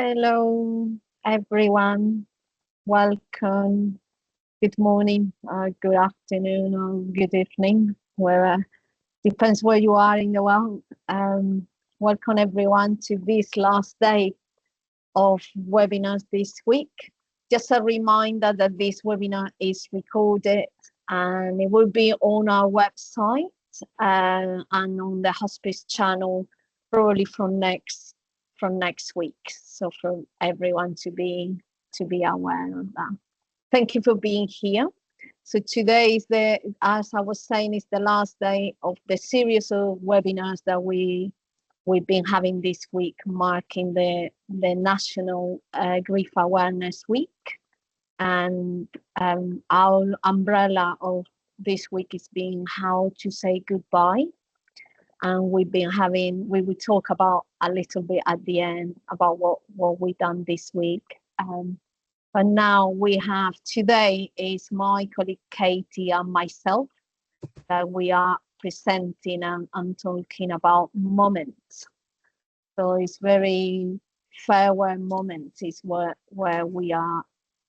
Hello, everyone. Welcome. Good morning, good afternoon, or good evening, where depends where you are in the world. Welcome everyone to this last day of webinars this week. Just a reminder that this webinar is recorded and it will be on our website and on the hospice channel probably from next week. So for everyone to be aware of that. Thank you for being here. So today is as I was saying, is the last day of the series of webinars that we've been having this week, marking the National Grief Awareness Week. And our umbrella of this week is being how to say goodbye. And we will talk about a little bit at the end about what we've done this week. But now today is my colleague Katie and myself that we are presenting and talking about moments. So it's very farewell moments is where we are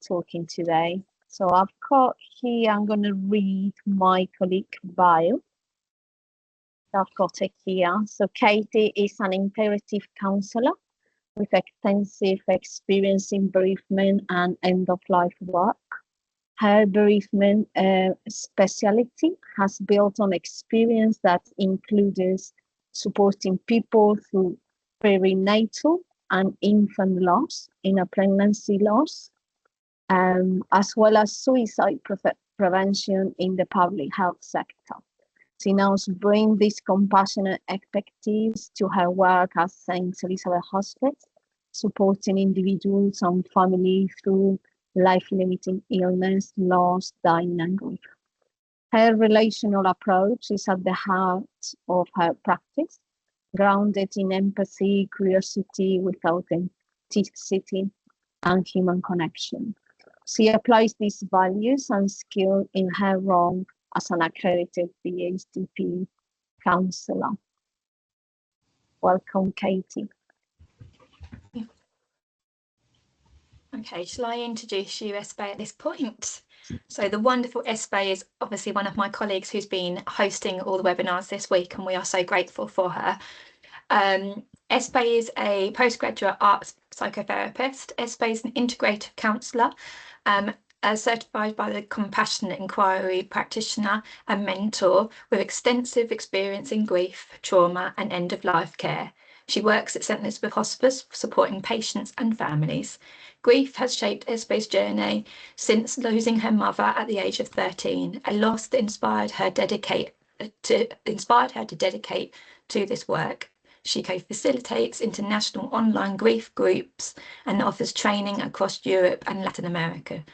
talking today. So I've got here, I'm going to read my colleague bio. I've got it here. So Katie is an integrative counsellor with extensive experience in bereavement and end-of-life work. Her bereavement specialty has built on experience that includes supporting people through perinatal and infant loss in a pregnancy loss, as well as suicide prevention in the public health sector. She now brings these compassionate expertise to her work at St. Elizabeth Hospice, supporting individuals and families through life-limiting illness, loss, dying, and grief. Her relational approach is at the heart of her practice, grounded in empathy, curiosity with authenticity, and human connection. She applies these values and skills in her role as an accredited BHDP counsellor. Welcome, Katie. Okay, shall I introduce you, Espe, at this point? So the wonderful Espe is obviously one of my colleagues who's been hosting all the webinars this week, and we are so grateful for her. Espe is a postgraduate arts psychotherapist. Espe is an integrative counsellor, certified by the Compassionate Inquiry practitioner and mentor with extensive experience in grief, trauma and end-of-life care. She works at St. Elizabeth Hospice, supporting patients and families. Grief has shaped Espe's journey since losing her mother at the age of 13, a loss that inspired her to dedicate to this work. She co-facilitates international online grief groups and offers training across Europe and Latin America,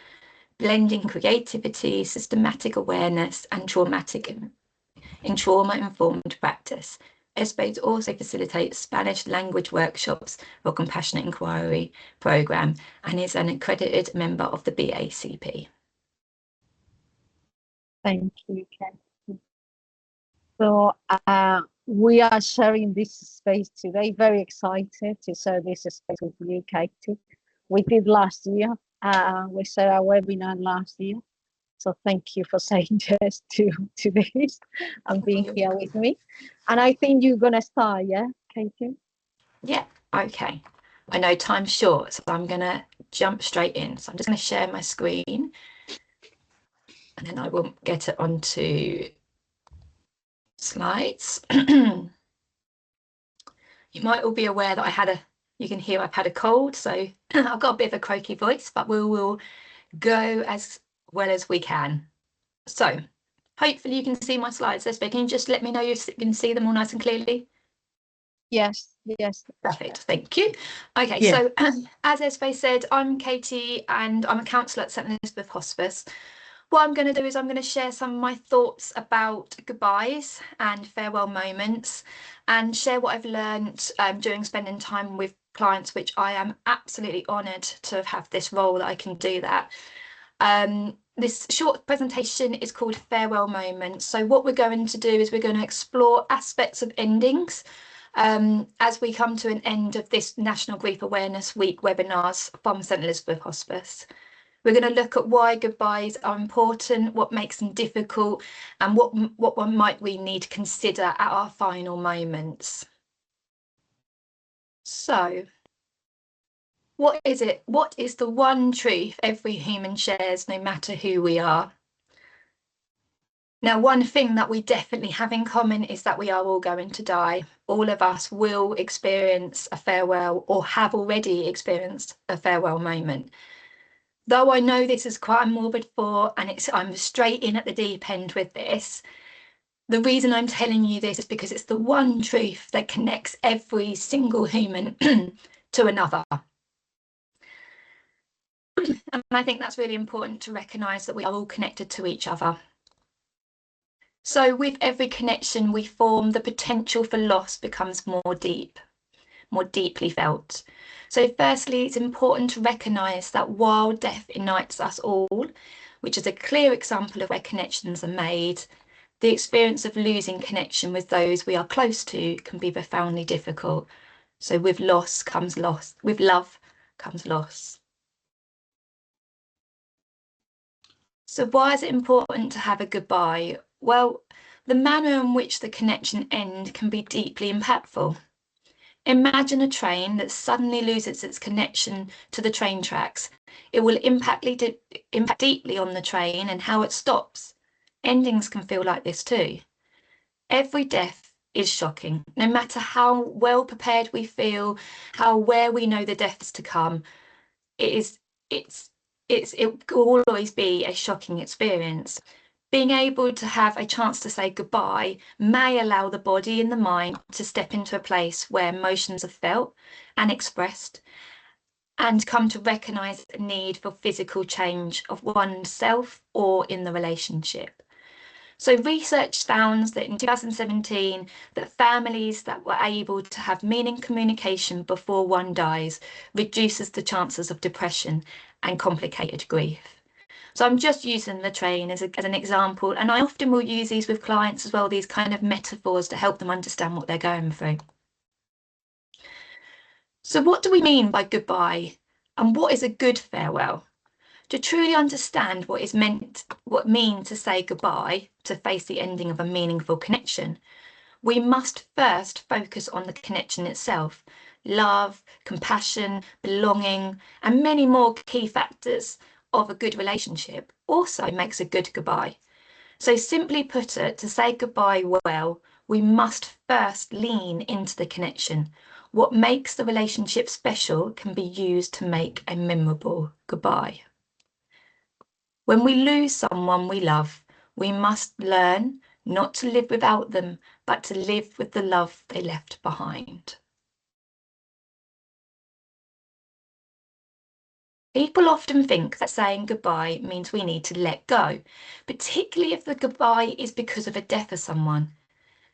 blending creativity, systematic awareness, and trauma-informed practice. Espe also facilitates Spanish language workshops for Compassionate Inquiry programme and is an accredited member of the BACP. Thank you, Katie. So we are sharing this space today. Very excited to share this space with you, Katie. We did last year. We shared our webinar last year. So thank you for saying yes to this and being here with me. And I think you're going to start, yeah, Katie? Yeah, okay. I know time's short, so I'm going to jump straight in. So I'm just going to share my screen and then I will get it onto slides. You might all be aware that you can hear I've had a cold, so I've got a bit of a croaky voice, but we will go as well as we can. So hopefully you can see my slides. Espe, can you just let me know you can see them all nice and clearly? Yes. Perfect, thank you. Okay, yeah. So as Espe said, I'm Katie and I'm a counsellor at St. Elizabeth Hospice. What I'm going to do is I'm going to share some of my thoughts about goodbyes and farewell moments and share what I've learned during spending time with clients, which I am absolutely honoured to have this role that I can do that. This short presentation is called Farewell Moments. So what we're going to do is we're going to explore aspects of endings as we come to an end of this National Grief Awareness Week webinars from St Elizabeth Hospice. We're going to look at why goodbyes are important, what makes them difficult, and what one might we need to consider at our final moments. So, what is it? What is the one truth every human shares, no matter who we are? Now, one thing that we definitely have in common is that we are all going to die. All of us will experience a farewell or have already experienced a farewell moment. Though I know this is quite a morbid thought and I'm straight in at the deep end with this, the reason I'm telling you this is because it's the one truth that connects every single human to another. And I think that's really important to recognise that we are all connected to each other. So with every connection we form, the potential for loss becomes more deeply felt. So firstly, it's important to recognise that while death unites us all, which is a clear example of where connections are made, the experience of losing connection with those we are close to can be profoundly difficult. So with loss comes loss, with love comes loss. So why is it important to have a goodbye? Well, the manner in which the connection ends can be deeply impactful. Imagine a train that suddenly loses its connection to the train tracks. It will impact deeply on the train and how it stops. Endings can feel like this too. Every death is shocking, no matter how well prepared we feel, how aware we know the deaths to come. It will always be a shocking experience. Being able to have a chance to say goodbye may allow the body and the mind to step into a place where emotions are felt and expressed and come to recognise a need for physical change of oneself or in the relationship. So research found that in 2017, that families that were able to have meaning communication before one dies reduces the chances of depression and complicated grief. So I'm just using the train as an example, and I often will use these with clients as well, these kind of metaphors to help them understand what they're going through. So what do we mean by goodbye, and what is a good farewell? To truly understand what it means to say goodbye, to face the ending of a meaningful connection, we must first focus on the connection itself. Love, compassion, belonging, and many more key factors of a good relationship also makes a good goodbye. So simply put it, to say goodbye well, we must first lean into the connection. What makes the relationship special can be used to make a memorable goodbye. When we lose someone we love, we must learn not to live without them, but to live with the love they left behind. People often think that saying goodbye means we need to let go, particularly if the goodbye is because of a death of someone.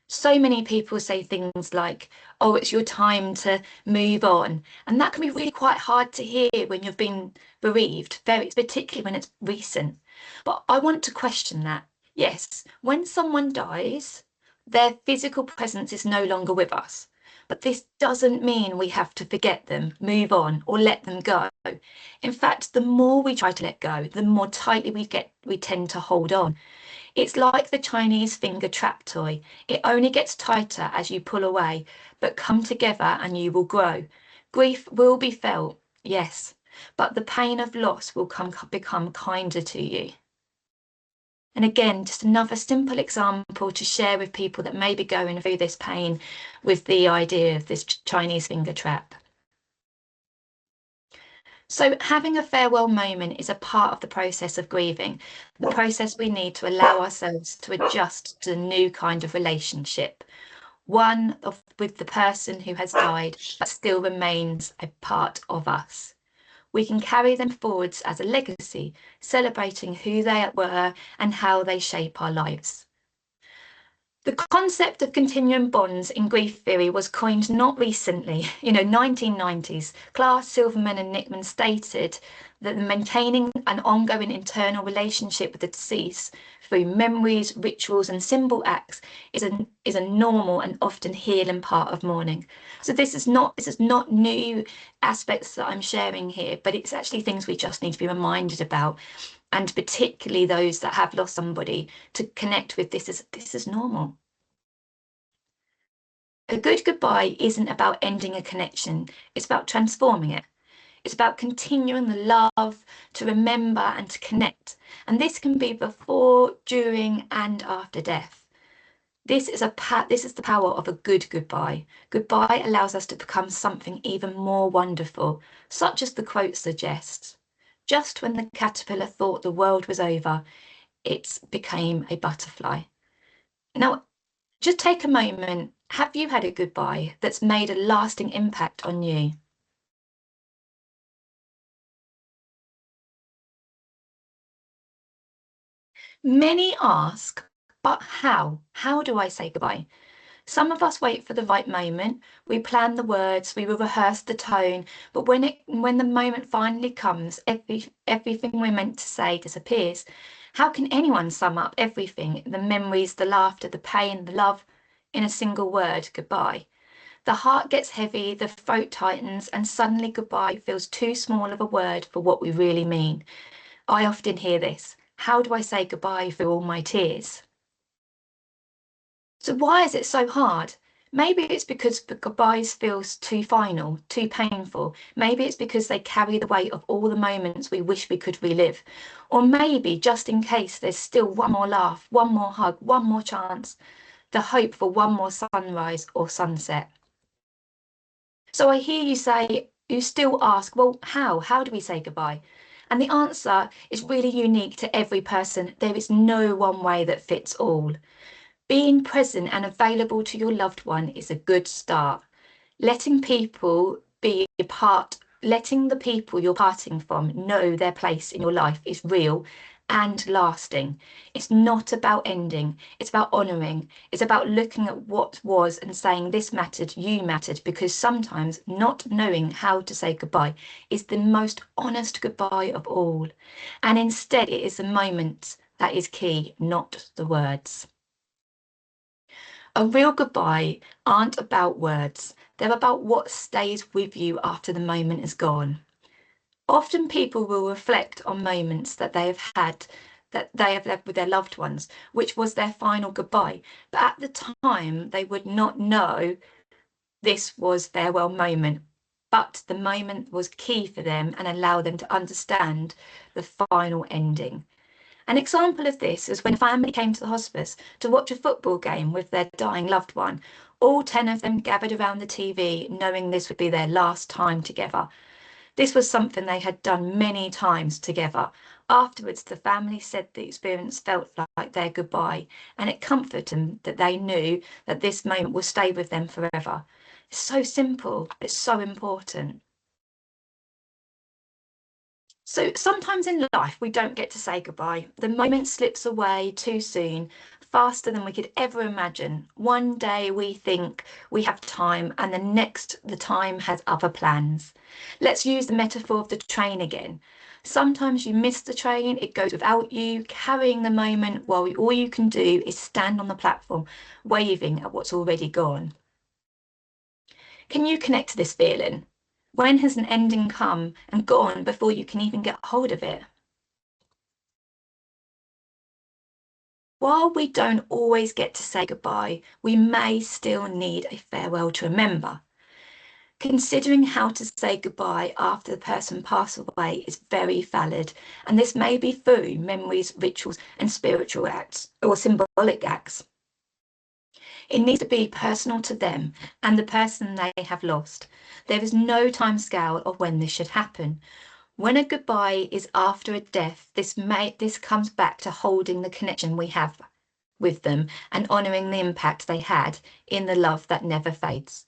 So many people say things like, oh, it's your time to move on. And that can be really quite hard to hear when you've been bereaved, particularly when it's recent. But I want to question that. Yes, when someone dies, their physical presence is no longer with us. But this doesn't mean we have to forget them, move on, or let them go. In fact, the more we try to let go, the more tightly we tend to hold on. It's like the Chinese finger trap toy. It only gets tighter as you pull away, but come together and you will grow. Grief will be felt, yes, but the pain of loss will become kinder to you. And again, just another simple example to share with people that may be going through this pain with the idea of this Chinese finger trap. So having a farewell moment is a part of the process of grieving, the process we need to allow ourselves to adjust to a new kind of relationship, with the person who has died but still remains a part of us. We can carry them forwards as a legacy, celebrating who they were and how they shape our lives. The concept of continuum bonds in grief theory was coined not recently, 1990s. Clark, Silverman and Nickman stated that maintaining an ongoing internal relationship with the deceased through memories, rituals, and symbol acts is a normal and often healing part of mourning. So this is not new aspects that I'm sharing here, but it's actually things we just need to be reminded about, and particularly those that have lost somebody, to connect with this is normal. A good goodbye isn't about ending a connection, it's about transforming it. It's about continuing the love, to remember and to connect. And this can be before, during, and after death. This is the power of a good goodbye. Goodbye allows us to become something even more wonderful, such as the quote suggests. Just when the caterpillar thought the world was over, it became a butterfly. Now, just take a moment. Have you had a goodbye that's made a lasting impact on you? Many ask, but how? How do I say goodbye? Some of us wait for the right moment. We plan the words, we will rehearse the tone, but when the moment finally comes, everything we're meant to say disappears. How can anyone sum up everything, the memories, the laughter, the pain, the love, in a single word, goodbye? The heart gets heavy, the throat tightens, and suddenly goodbye feels too small of a word for what we really mean. I often hear this: how do I say goodbye through all my tears? So why is it so hard? Maybe it's because the goodbyes feels too final, too painful. Maybe it's because they carry the weight of all the moments we wish we could relive. Or maybe, just in case, there's still one more laugh, one more hug, one more chance, the hope for one more sunrise or sunset. So I hear you say, you still ask, well, how? How do we say goodbye? And the answer is really unique to every person. There is no one way that fits all. Being present and available to your loved one is a good start. Letting the people you're parting from know their place in your life is real and lasting. It's not about ending, it's about honouring. It's about looking at what was and saying, this mattered, you mattered, because sometimes not knowing how to say goodbye is the most honest goodbye of all. And instead, it is the moment that is key, not the words. A real goodbye aren't about words, they're about what stays with you after the moment is gone. Often people will reflect on moments that they have had, that they have left with their loved ones, which was their final goodbye. But at the time, they would not know this was farewell moment. But the moment was key for them and allowed them to understand the final ending. An example of this is when a family came to the hospice to watch a football game with their dying loved one. All 10 of them gathered around the TV, knowing this would be their last time together. This was something they had done many times together. Afterwards, the family said the experience felt like their goodbye, and it comforted them that they knew that this moment will stay with them forever. It's so simple, it's so important. So sometimes in life, we don't get to say goodbye. The moment slips away too soon, faster than we could ever imagine. One day we think we have time, and the next, the time has other plans. Let's use the metaphor of the train again. Sometimes you miss the train, it goes without you, carrying the moment while all you can do is stand on the platform, waving at what's already gone. Can you connect to this feeling? When has an ending come and gone before you can even get hold of it? While we don't always get to say goodbye, we may still need a farewell to remember. Considering how to say goodbye after the person passes away is very valid, and this may be through memories, rituals, and spiritual acts or symbolic acts. It needs to be personal to them and the person they have lost. There is no time scale of when this should happen. When a goodbye is after a death, this comes back to holding the connection we have with them and honouring the impact they had in the love that never fades.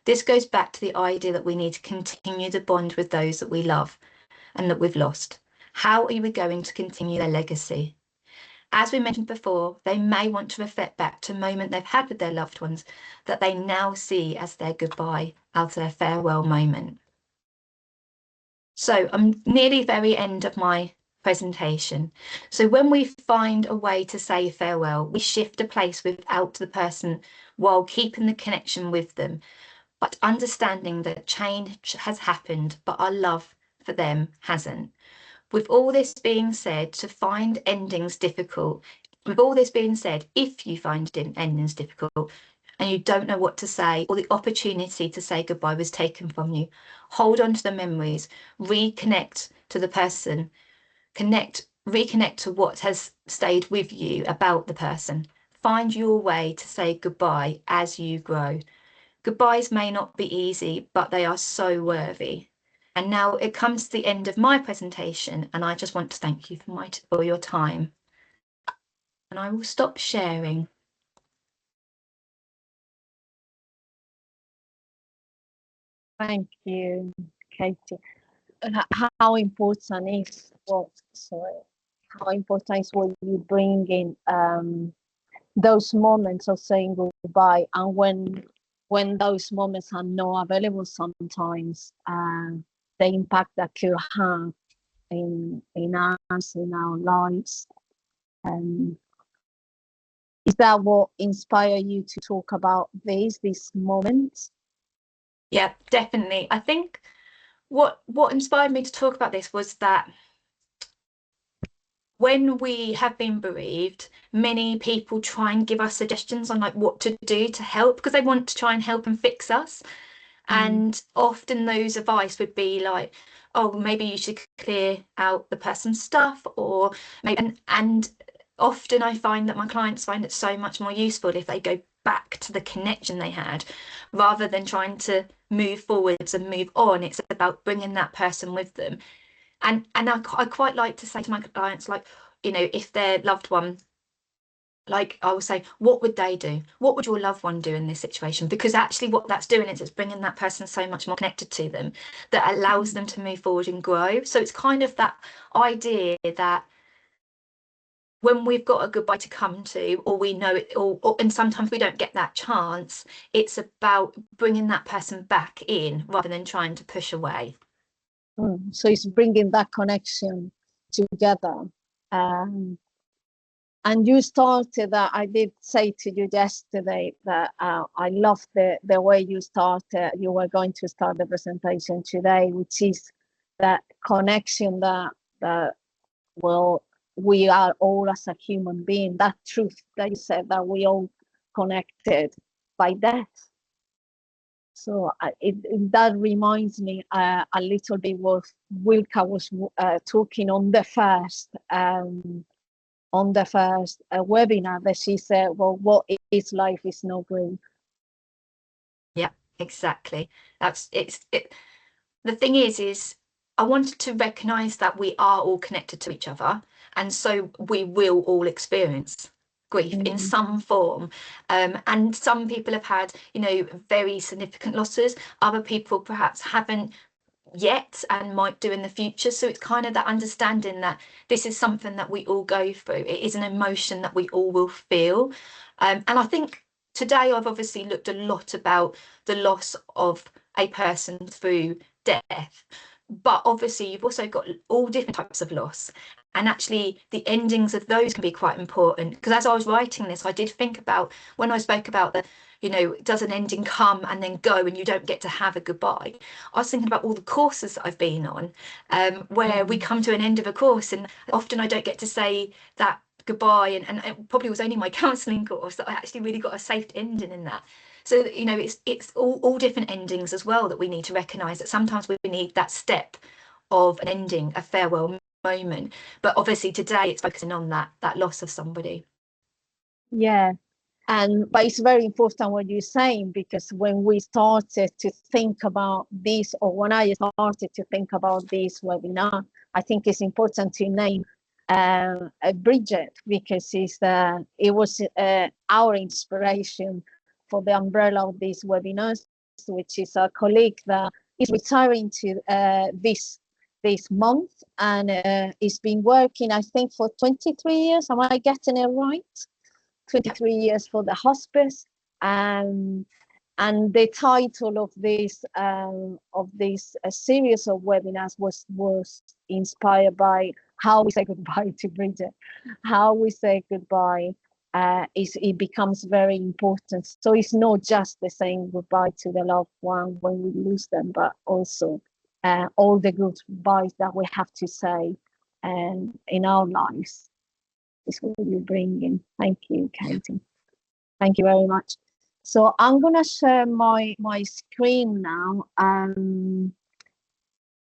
This goes back to the idea that we need to continue to bond with those that we love and that we've lost. How are we going to continue their legacy? As we mentioned before, they may want to reflect back to a moment they've had with their loved ones that they now see as their goodbye, as their farewell moment. So I'm nearly very end of my presentation. So when we find a way to say farewell, we shift a place without the person while keeping the connection with them, but understanding that change has happened, but our love for them hasn't. With all this being said, to find endings difficult, with all this being said, if you find endings difficult and you don't know what to say, or the opportunity to say goodbye was taken from you, hold on to the memories, reconnect to the person, reconnect to what has stayed with you about the person. Find your way to say goodbye as you grow. Goodbyes may not be easy, but they are so worthy. And now it comes to the end of my presentation, and I just want to thank you for your time. And I will stop sharing. Thank you, Katie. How important is how important is what you bring in those moments of saying goodbye, and when those moments are not available sometimes, the impact that could have in us, in our lives. Is that what inspired you to talk about these moments? Yeah, definitely. I think what inspired me to talk about this was that when we have been bereaved, many people try and give us suggestions on like what to do to help, because they want to try and help and fix us. And often those advice would be like, oh, maybe you should clear out the person's stuff, or maybe, and often I find that my clients find it so much more useful if they go back to the connection they had, rather than trying to move forwards and move on. It's about bringing that person with them. And I quite like to say to my clients, like, you know, if their loved one, like I will say, what would they do? What would your loved one do in this situation? Because actually what that's doing is it's bringing that person so much more connected to them, that allows them to move forward and grow. So it's kind of that idea that when we've got a goodbye to come to, or we know it, and sometimes we don't get that chance, it's about bringing that person back in rather than trying to push away. So it's bringing that connection together. And you started that. I did say to you yesterday that I love the way you started. You were going to start the presentation today, which is that connection that well, we are all as a human being. That truth that you said, that we all connected by death. So that reminds me a little bit what Wilka was talking on the first webinar, that she said, well, what is life is no grief. Yeah, exactly. That's it. The thing is I wanted to recognize that we are all connected to each other, and so we will all experience grief in some form. And some people have had, you know, very significant losses. Other people perhaps haven't yet and might do in the future. So it's kind of that understanding that this is something that we all go through. It is an emotion that we all will feel. And I think today I've obviously looked a lot about the loss of a person through death, but obviously you've also got all different types of loss, and actually the endings of those can be quite important. Because as I was writing this, I did think about when I spoke about the, you know, does an ending come and then go and you don't get to have a goodbye? I was thinking about all the courses that I've been on, where we come to an end of a course and often I don't get to say that goodbye, and it probably was only my counselling course that I actually really got a safe ending in that. So, you know, it's all different endings as well that we need to recognise, that sometimes we need that step of an ending, a farewell moment. But obviously today it's focusing on that loss of somebody. Yeah. But it's very important what you're saying, because when we started to think about this, or when I started to think about this webinar, I think it's important to name Bridget, because it was our inspiration for the umbrella of these webinars, which is a colleague that is retiring to this month, and it's been working, I think, for 23 years. Am I getting it right? 23 years for the hospice. And the title of this series of webinars was inspired by how we say goodbye to Bridget. How we say goodbye it becomes very important. So it's not just the saying goodbye to the loved one when we lose them, but also all the goodbyes that we have to say in our lives. Is what you bring in. Thank you, Katie. Thank you very much. So I'm gonna share my screen now,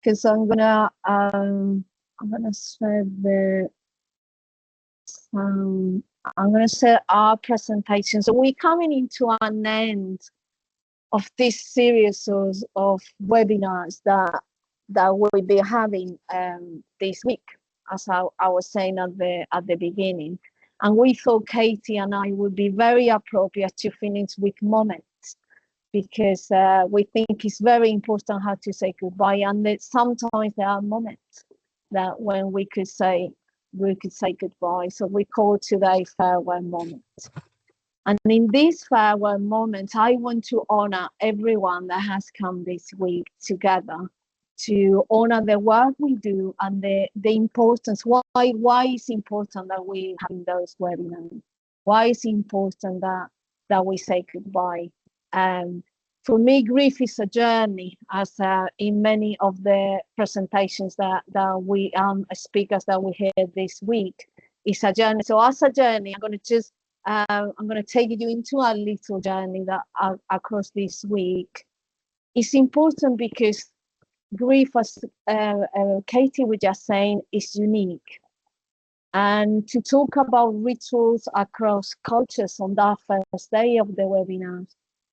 because I'm gonna share I'm gonna share our presentation. So we're coming into an end of this series of webinars that we'll be having this week, as I was saying at the beginning. And we thought Katie and I would be very appropriate to finish with moments, because we think it's very important how to say goodbye. And that sometimes there are moments that when we could say goodbye. So we call today farewell moment. And in this farewell moment, I want to honor everyone that has come this week together to honor the work we do and the importance. Why it's important that we have those webinars? Why it's important that we say goodbye? For me, grief is a journey, as in many of the presentations that we speakers that we heard this week, it's a journey. So as a journey, I'm going to take you into a little journey that across this week. It's important because grief, as Katie was just saying, is unique. And to talk about rituals across cultures on that first day of the webinar,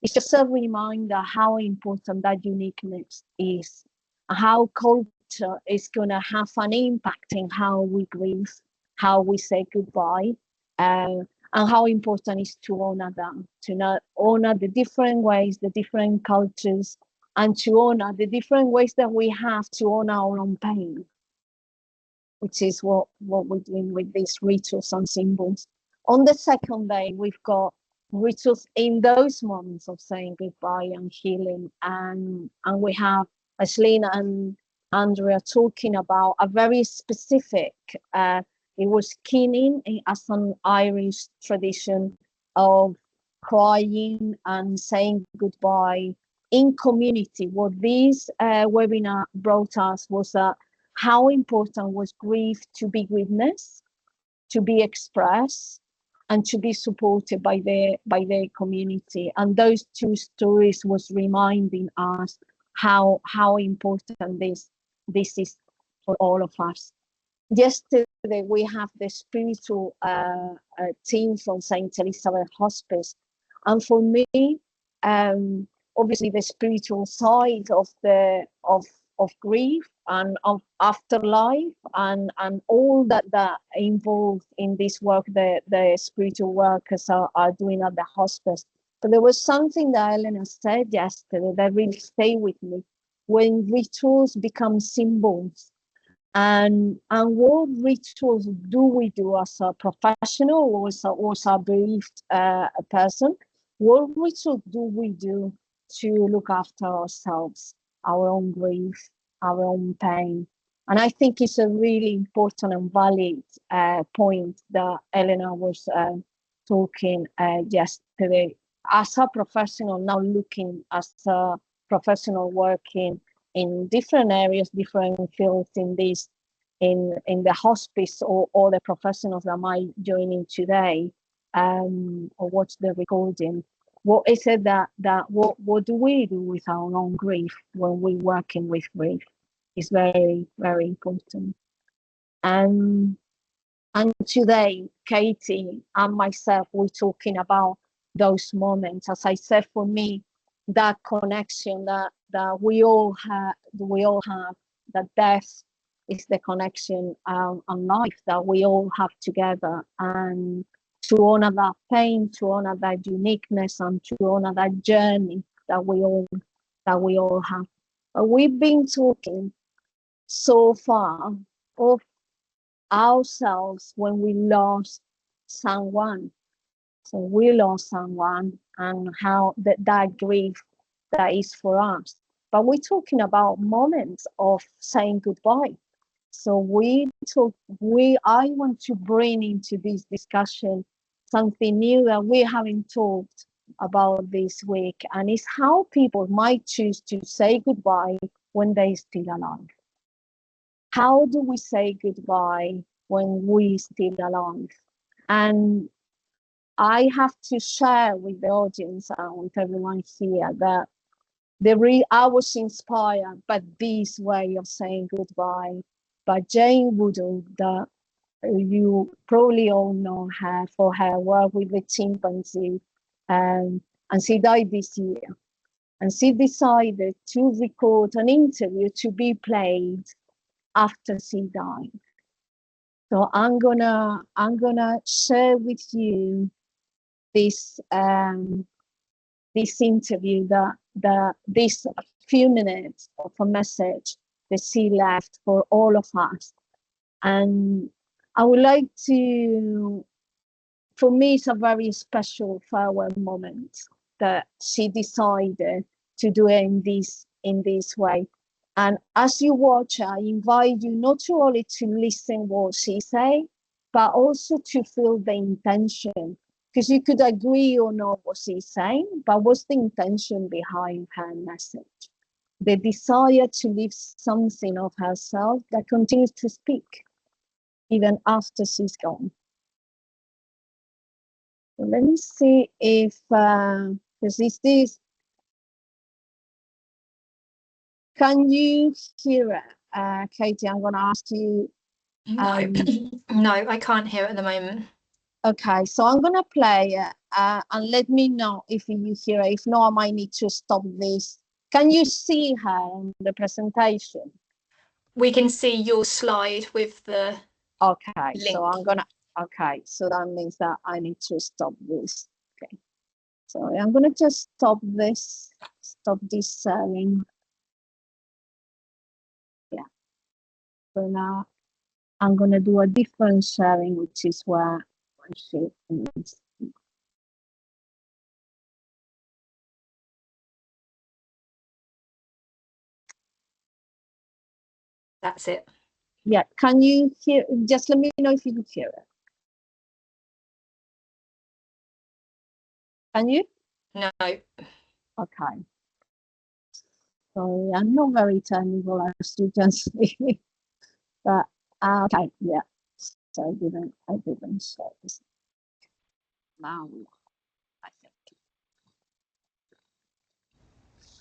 it's just a reminder how important that uniqueness is, how culture is going to have an impact in how we grieve, how we say goodbye, and how important it is to honor them, to not honor the different ways, the different cultures, and to honor the different ways that we have to honor our own pain, which is what we're doing with these rituals and symbols. On the second day, we've got rituals in those moments of saying goodbye and healing, and we have Aslina and Andrea talking about a very specific, it was keening as an Irish tradition of crying and saying goodbye in community. What this webinar brought us was how important was grief to be witnessed, to be expressed, and to be supported by the community. And those two stories was reminding us how important this is for all of us. Yesterday we have the spiritual team from St. Elizabeth Hospice, and for me, obviously the spiritual side of grief and of afterlife and all that involved in this work the spiritual workers are doing at the hospice. But there was something that Elena said yesterday that really stayed with me. When rituals become symbols, and what rituals do we do as a professional or as a bereaved person? What rituals do we do to look after ourselves, our own grief, our own pain? And I think it's a really important and valid point that Elena was talking yesterday. As a professional, now looking as a professional working in different areas, different fields in this, in the hospice, or the professionals that might join in today or watch the recording. What is it that what do we do with our own grief when we're working with grief? Is very, very important. And today, Katie and myself, we're talking about those moments. As I said, for me, that connection that we all have, that death is the connection and life that we all have together, and to honor that pain, to honor that uniqueness, and to honor that journey that we all have. We've been talking so far of ourselves when we lost someone. So we lost someone, and how that grief that is for us. But we're talking about moments of saying goodbye. So I want to bring into this discussion something new that we haven't talked about this week, and it's how people might choose to say goodbye when they're still alive. How do we say goodbye when we're still alive? And I have to share with the audience and with everyone here that I was inspired by this way of saying goodbye by Jane Woodall, that you probably all know her for her work with the chimpanzee. And she died this year. And she decided to record an interview to be played after she died. So I'm gonna share with you this this interview, this few minutes of a message that she left for all of us. And I would like to, for me, it's a very special farewell moment that she decided to do it in this way. And as you watch, I invite you not only to listen what she say, but also to feel the intention. Because you could agree or not what she's saying, but what's the intention behind her message? The desire to leave something of herself that continues to speak even after she's gone. So let me see if this is this. Can you hear it? Katie, I'm going to ask you. No, no, I can't hear it at the moment. Okay, so I'm going to play it and let me know if you hear it. If not, I might need to stop this. Can you see her on the presentation? We can see your slide with the Okay, link. so okay, so that means that I need to stop this. Okay, so I'm going to just stop this sharing. Yeah, so now I'm going to do a different sharing, which is where I should use. That's it. Yeah, can you hear? Just let me know if you can hear it. Can you? No. Okay. Sorry, I'm not very technical, as you can see. But okay, yeah. So I didn't share this. Now I think.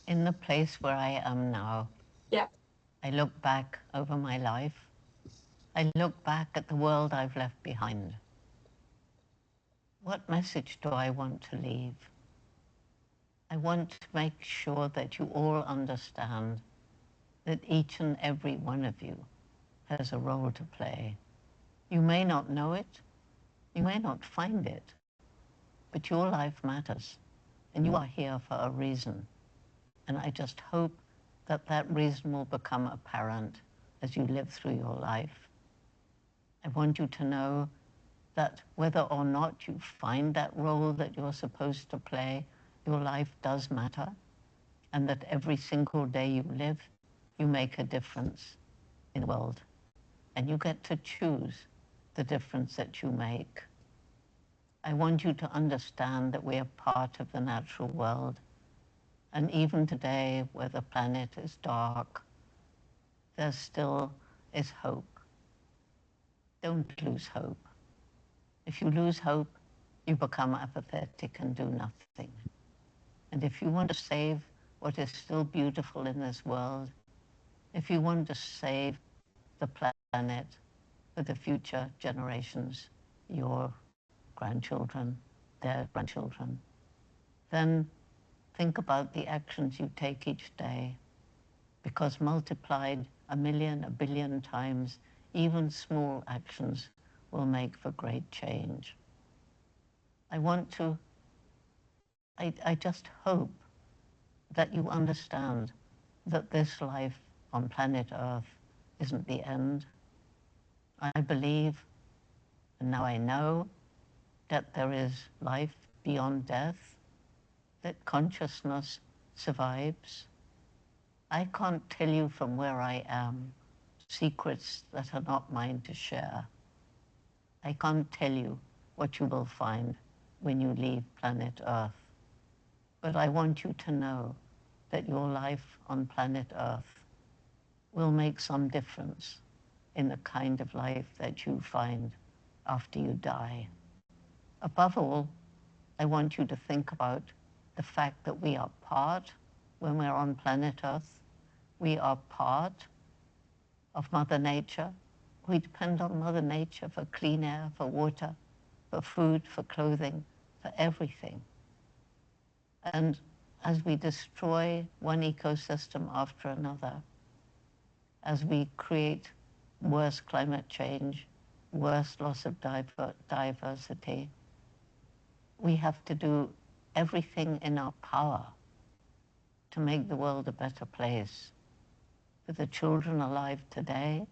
In the place where I am now, Yeah. I look back over my life. I look back at the world I've left behind. What message do I want to leave? I want to make sure that you all understand that each and every one of you has a role to play. You may not know it, you may not find it, but your life matters, and you are here for a reason. And I just hope that that reason will become apparent as you live through your life. I want you to know that whether or not you find that role that you're supposed to play, your life does matter, and that every single day you live, you make a difference in the world. And you get to choose the difference that you make. I want you to understand that we are part of the natural world. And even today, where the planet is dark, there still is hope. Don't lose hope. If you lose hope, you become apathetic and do nothing. And if you want to save what is still beautiful in this world, if you want to save the planet for the future generations, your grandchildren, their grandchildren, then think about the actions you take each day, because multiplied a million, a billion times, even small actions will make for great change. I just hope that you understand that this life on planet Earth isn't the end. I believe, and now I know, that there is life beyond death, that consciousness survives. I can't tell you from where I am secrets that are not mine to share. I can't tell you what you will find when you leave planet Earth. But I want you to know that your life on planet Earth will make some difference in the kind of life that you find after you die. Above all, I want you to think about the fact that we are part, when we're on planet Earth, we are part of Mother Nature. We depend on Mother Nature for clean air, for water, for food, for clothing, for everything. And as we destroy one ecosystem after another, as we create worse climate change, worse loss of diversity, we have to do everything in our power to make the world a better place for the children alive today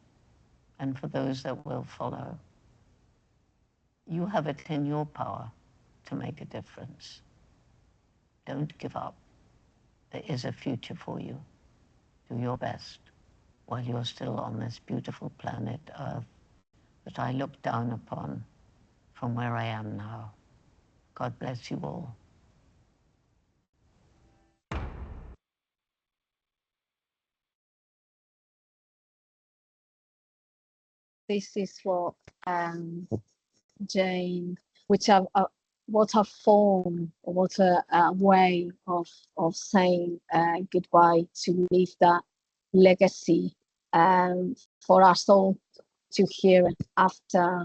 and for those that will follow. You have it in your power to make a difference. Don't give up. There is a future for you. Do your best while you're still on this beautiful planet Earth that I look down upon from where I am now. God bless you all. This is what Jane, which are what a form, what a way of saying goodbye, to leave that legacy for us all to hear after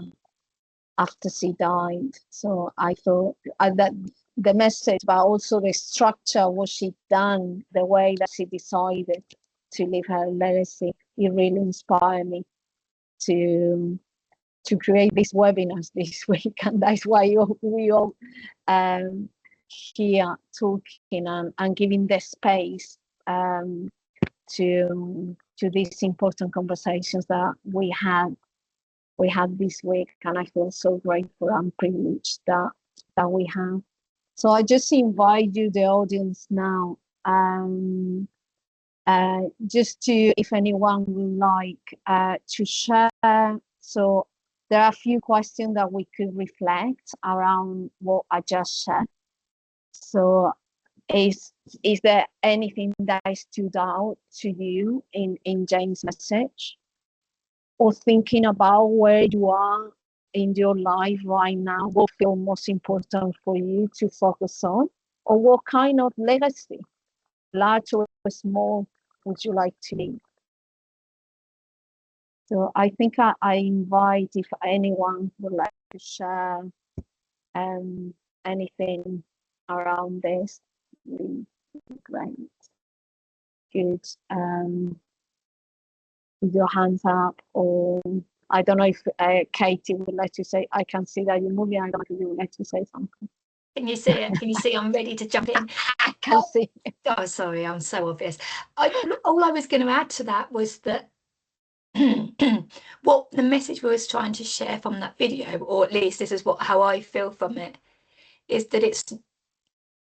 she died. So I thought that the message, but also the structure, what she done, the way that she decided to leave her legacy, it really inspired me to create these webinars this week, and that's why we all here talking and giving the space to these important conversations that we had this week, and I feel so grateful and privileged that we have. So I just invite you, the audience, now, just to, if anyone would like to share. So there are a few questions that we could reflect around what I just shared. So is there anything that stood out to you in Jane's message? Or thinking about where you are in your life right now, what feels most important for you to focus on? Or what kind of legacy, large or small, would you like to leave? So I think I invite, if anyone would like to share anything around this, really great. Good. With your hands up, or I don't know if Katie would like to say. I can see that you're moving. I don't know if you would like to say something. Can you see it? Can you see I'm ready to jump in? I can see. Oh, sorry, I'm so obvious. All I was going to add to that was that what the message we was trying to share from that video, or at least this is how I feel from it, is that it's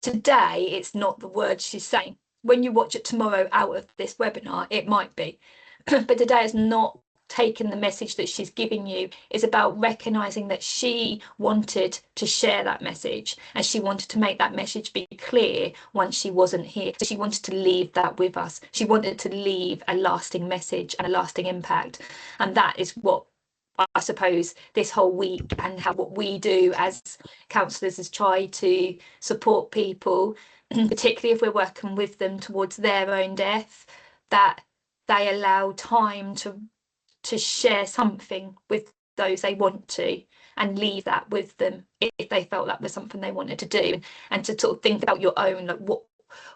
today, it's not the words she's saying. When you watch it tomorrow out of this webinar, it might be. But today is not taken the message that she's giving you. It's about recognizing that she wanted to share that message, and she wanted to make that message be clear once she wasn't here. So she wanted to leave that with us. She wanted to leave a lasting message and a lasting impact. And that is what I suppose this whole week, and what we do as counsellors, is try to support people, particularly if we're working with them towards their own death, that they allow time to share something with those they want to, and leave that with them if they felt that was something they wanted to do, and to sort of think about your own, like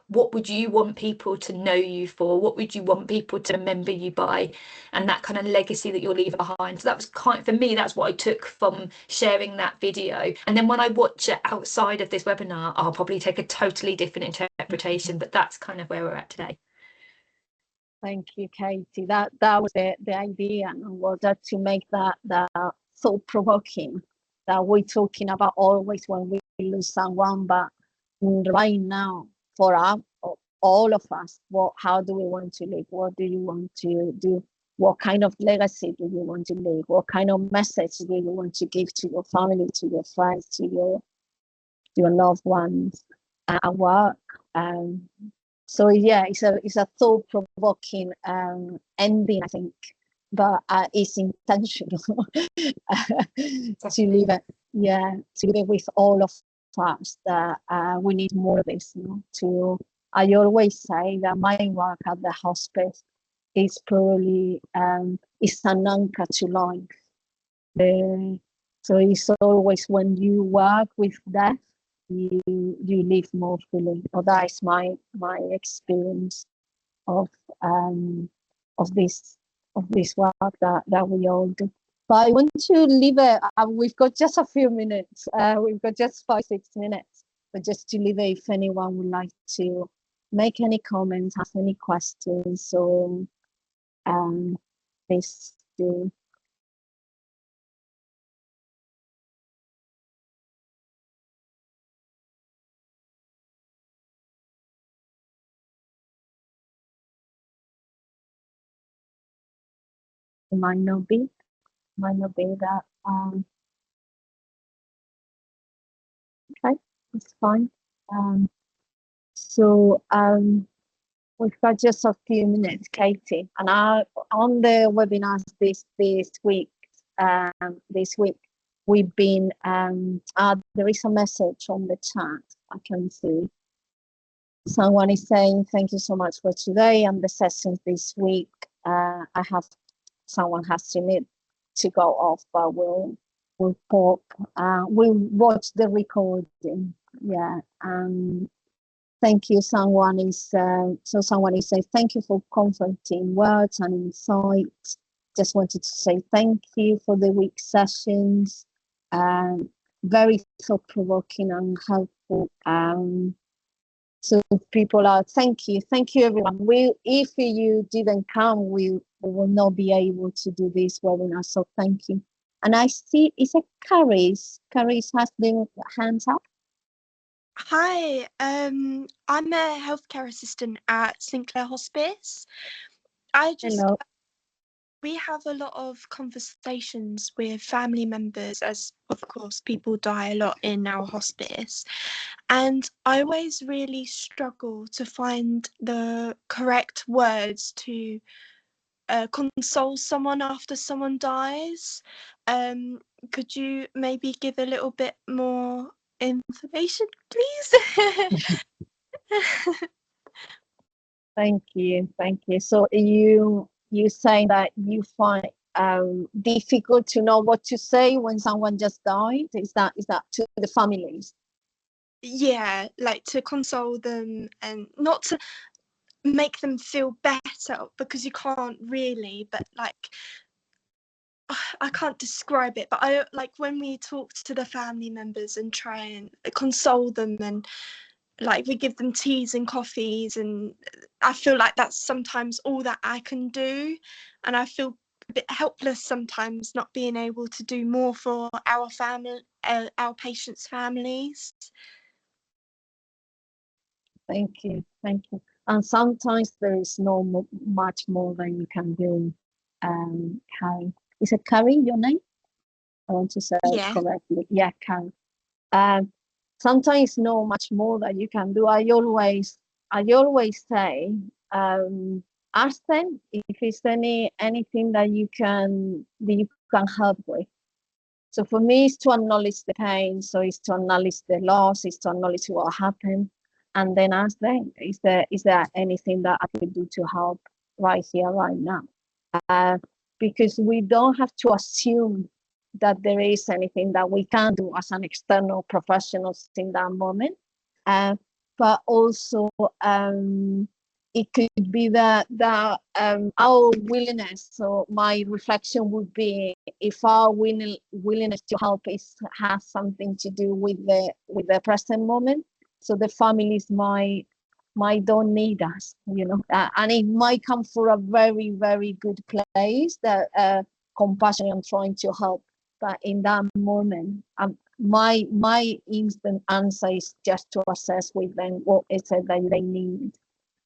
what would you want people to know you for? What would you want people to remember you by? And that kind of legacy that you'll leave behind. So that was for me, that's what I took from sharing that video. And then when I watch it outside of this webinar, I'll probably take a totally different interpretation, but that's kind of where we're at today. Thank you, Katie. That was the idea, and was that to make that thought provoking that we're talking about always when we lose someone, but right now for all of us, how do we want to live? What do you want to do? What kind of legacy do you want to leave? What kind of message do you want to give to your family, to your friends, to your loved ones at work? So yeah, it's a thought-provoking ending, I think, but it's intentional to leave it. Yeah, to leave it with all of us that we need more of this. I always say that my work at the hospice is probably it's an anchor to life. So it's always when you work with death, you live more fully. Or that is my experience of um, of this work that we all do. But I want to leave it. We've got just a few minutes. We've got just 5-6 minutes. But just to leave it, if anyone would like to make any comments, have any questions, so please do. It might not be that. Okay, it's fine. So we've got just a few minutes, Katie, and on the webinars this week. We've been there is a message on the chat. I can see someone is saying thank you so much for today and the sessions this week. Someone has to need to go off, but we'll talk. We'll watch the recording. Yeah. Thank you. Someone is saying thank you for comforting words and insights. Just wanted to say thank you for the week sessions. Very thought-provoking and helpful. So people are thank you everyone. If you didn't come, we will not be able to do this webinar. So thank you. And I see is it Caris? Caris has the hands up. Hi, I'm a healthcare assistant at Sinclair Hospice. Hello. We have a lot of conversations with family members, as of course people die a lot in our hospice, and I always really struggle to find the correct words to console someone after someone dies. Could you maybe give a little bit more information, please? Thank you. So you saying that you find difficult to know what to say when someone just died? Is that to the families? Yeah, like to console them and not to make them feel better, because you can't really, but like I can't describe it, but I like when we talk to the family members and try and console them, and like we give them teas and coffees, and I feel like that's sometimes all that I can do, and I feel a bit helpless sometimes not being able to do more for our family, our patients' families. Thank you. And sometimes there is no much more than you can do. Carrie, is it Carrie your name? I want to say it correctly. Yeah, Carrie. Sometimes no much more that you can do. I always say, ask them if it's anything that you can help with. So for me, it's to acknowledge the pain. So it's to acknowledge the loss. It's to acknowledge what happened, and then ask them, is there anything that I could do to help right here, right now? Because we don't have to assume that there is anything that we can do as an external professionals in that moment. But also it could be that our willingness. So my reflection would be, if our willingness to help has something to do with the present moment. So the families might don't need us, and it might come from a very, very good place, that compassion and trying to help. But in that moment, my instant answer is just to assess with them what is it that they need.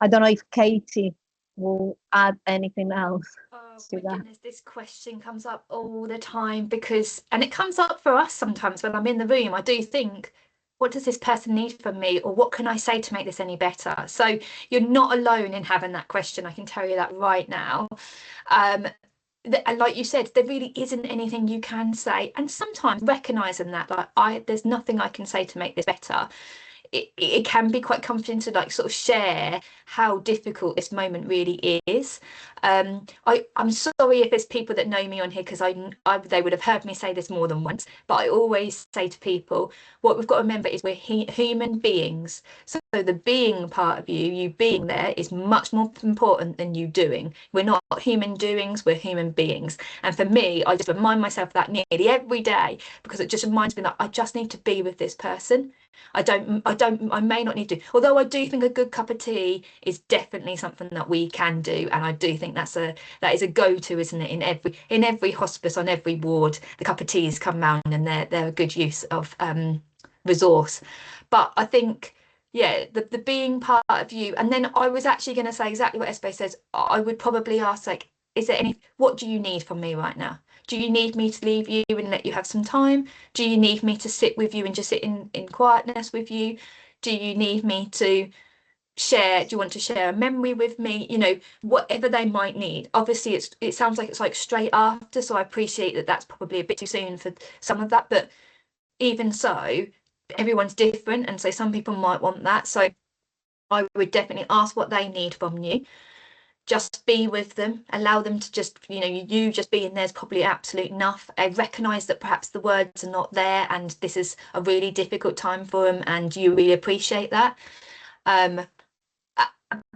I don't know if Katie will add anything else. Oh to my that. goodness, this question comes up all the time because, and it comes up for us sometimes when I'm in the room. I do think, what does this person need from me, or what can I say to make this any better? So you're not alone in having that question. I can tell you that right now. And like you said, there really isn't anything you can say, and sometimes recognizing that, like, there's nothing I can say to make this better. It can be quite comforting to like sort of share how difficult this moment really is. I'm sorry if there's people that know me on here, because they would have heard me say this more than once, but I always say to people, what we've got to remember is we're human beings. So the being part of you being there, is much more important than you doing. We're not human doings, we're human beings. And for me, I just remind myself that nearly every day, because it just reminds me that I just need to be with this person. I may not need to, although I do think a good cup of tea is definitely something that we can do, and I do think that is a go-to, isn't it? In every hospice, on every ward, the cup of teas come round, and they're a good use of resource. But I think, yeah, the being part of you. And then I was actually going to say exactly what Espe says. I would probably ask, like, what do you need from me right now? Do you need me to leave you and let you have some time? Do you need me to sit with you and just sit in quietness with you? Do you need me to share? Do you want to share a memory with me? You know, whatever they might need. Obviously, it sounds like it's like straight after, so I appreciate that that's probably a bit too soon for some of that. But even so, everyone's different, and so some people might want that. So I would definitely ask what they need from you. Just be with them, allow them to just, you just being there is probably absolute enough. I recognise that perhaps the words are not there, and this is a really difficult time for them, and you really appreciate that.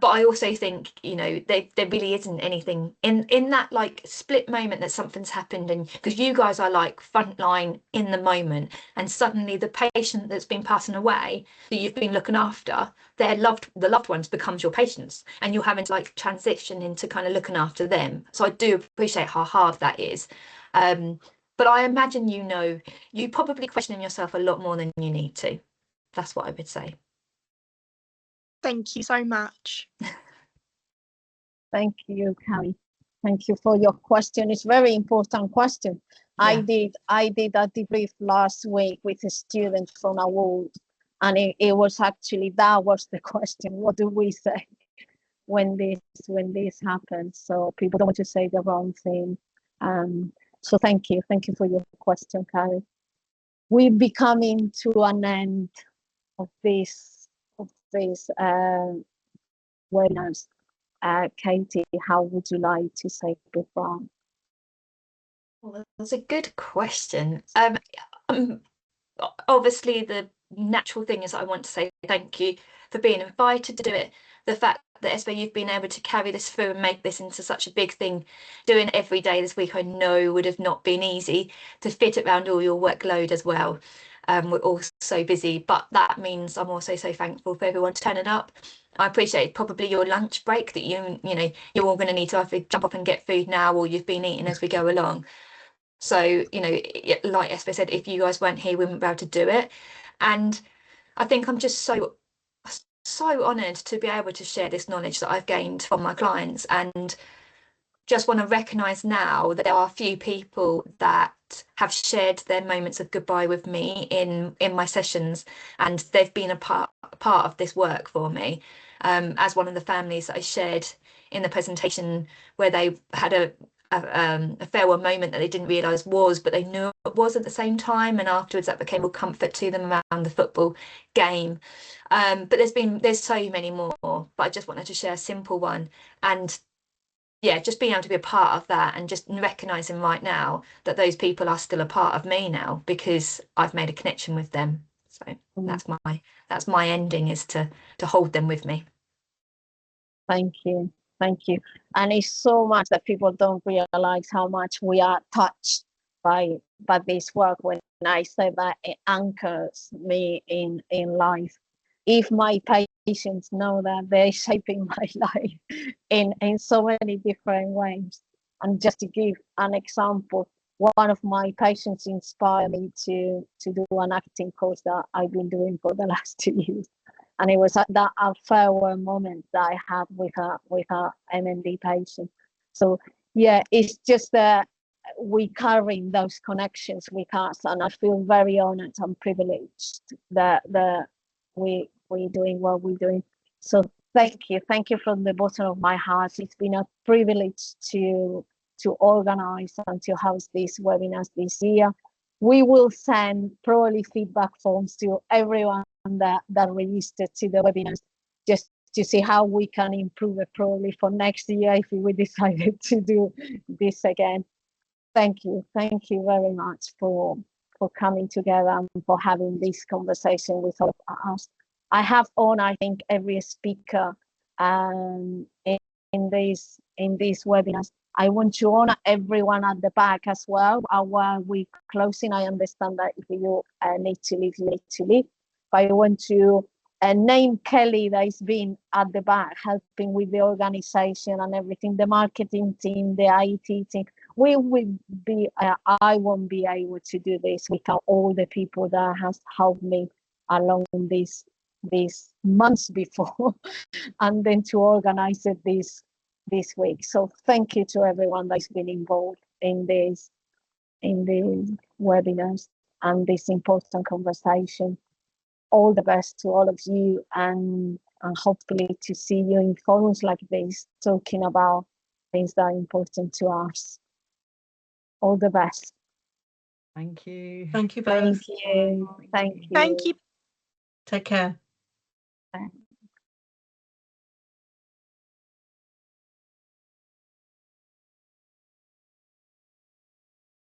But I also think, there really isn't anything in that like split moment that something's happened, and because you guys are like frontline in the moment, and suddenly the patient that's been passing away that you've been looking after, the loved ones becomes your patients, and you're having to like transition into kind of looking after them. So I do appreciate how hard that is. But I imagine you probably questioning yourself a lot more than you need to. That's what I would say. Thank you so much. Thank you, Carrie. Thank you for your question. It's a very important question. Yeah. I did a debrief last week with a student from a ward, and it was actually, that was the question. What do we say when this happens? So people don't want to say the wrong thing. So thank you for your question, Carrie. We're becoming to an end of this webinars. Katie, how would you like to say goodbye? Well, that's a good question. Obviously, the natural thing is that I want to say thank you for being invited to do it. The fact that Espe, you've been able to carry this through and make this into such a big thing, doing it every day this week, I know would have not been easy to fit it around all your workload as well. We're all so busy, but that means I'm also so thankful for everyone turning up. I appreciate probably your lunch break that you're all going to need to either jump up and get food now, or you've been eating as we go along. So, like Espe said, if you guys weren't here, we wouldn't be able to do it. And I think I'm just so honoured to be able to share this knowledge that I've gained from my clients, and just want to recognise now that there are a few people that have shared their moments of goodbye with me in my sessions, and they've been a part of this work for me. As one of the families that I shared in the presentation, where they had a farewell moment that they didn't realise but they knew it was at the same time, and afterwards that became a comfort to them around the football game. But there's so many more, but I just wanted to share a simple one. And yeah, just being able to be a part of that, and just recognising right now that those people are still a part of me now, because I've made a connection with them. So that's my ending, is to hold them with me. Thank you. And it's so much that people don't realize how much we are touched by this work. When I say that, it anchors me in life. If my patients know that, they're shaping my life in so many different ways. And just to give an example, one of my patients inspired me to do an acting course that I've been doing for the last 2 years. And it was at that a farewell moment that I had with her MND patient. So yeah, it's just that we carrying those connections with us, and I feel very honored and privileged that we doing what we're doing. So thank you from the bottom of my heart. It's been a privilege to organize and to host these webinars this year. We will send probably feedback forms to everyone that registered to the webinars, just to see how we can improve it probably for next year if we decided to do this again. Thank you very much for coming together and for having this conversation with all of us. I have on, I think, every speaker in these webinars. I want to honor everyone at the back as well. While we're closing, I understand that if you need to leave, you need to leave. But I want to name Kelly that has been at the back helping with the organization and everything, the marketing team, the IT team. We will be, I won't be able to do this without all the people that has helped me along these months before and then to organize it this week. So thank you to everyone that's been involved in the webinars and this important conversation. All the best to all of you, and hopefully to see you in forums like this talking about things that are important to us. All the best. Thank you. Thank you both. Thank you. Thank you. Take care. Thanks.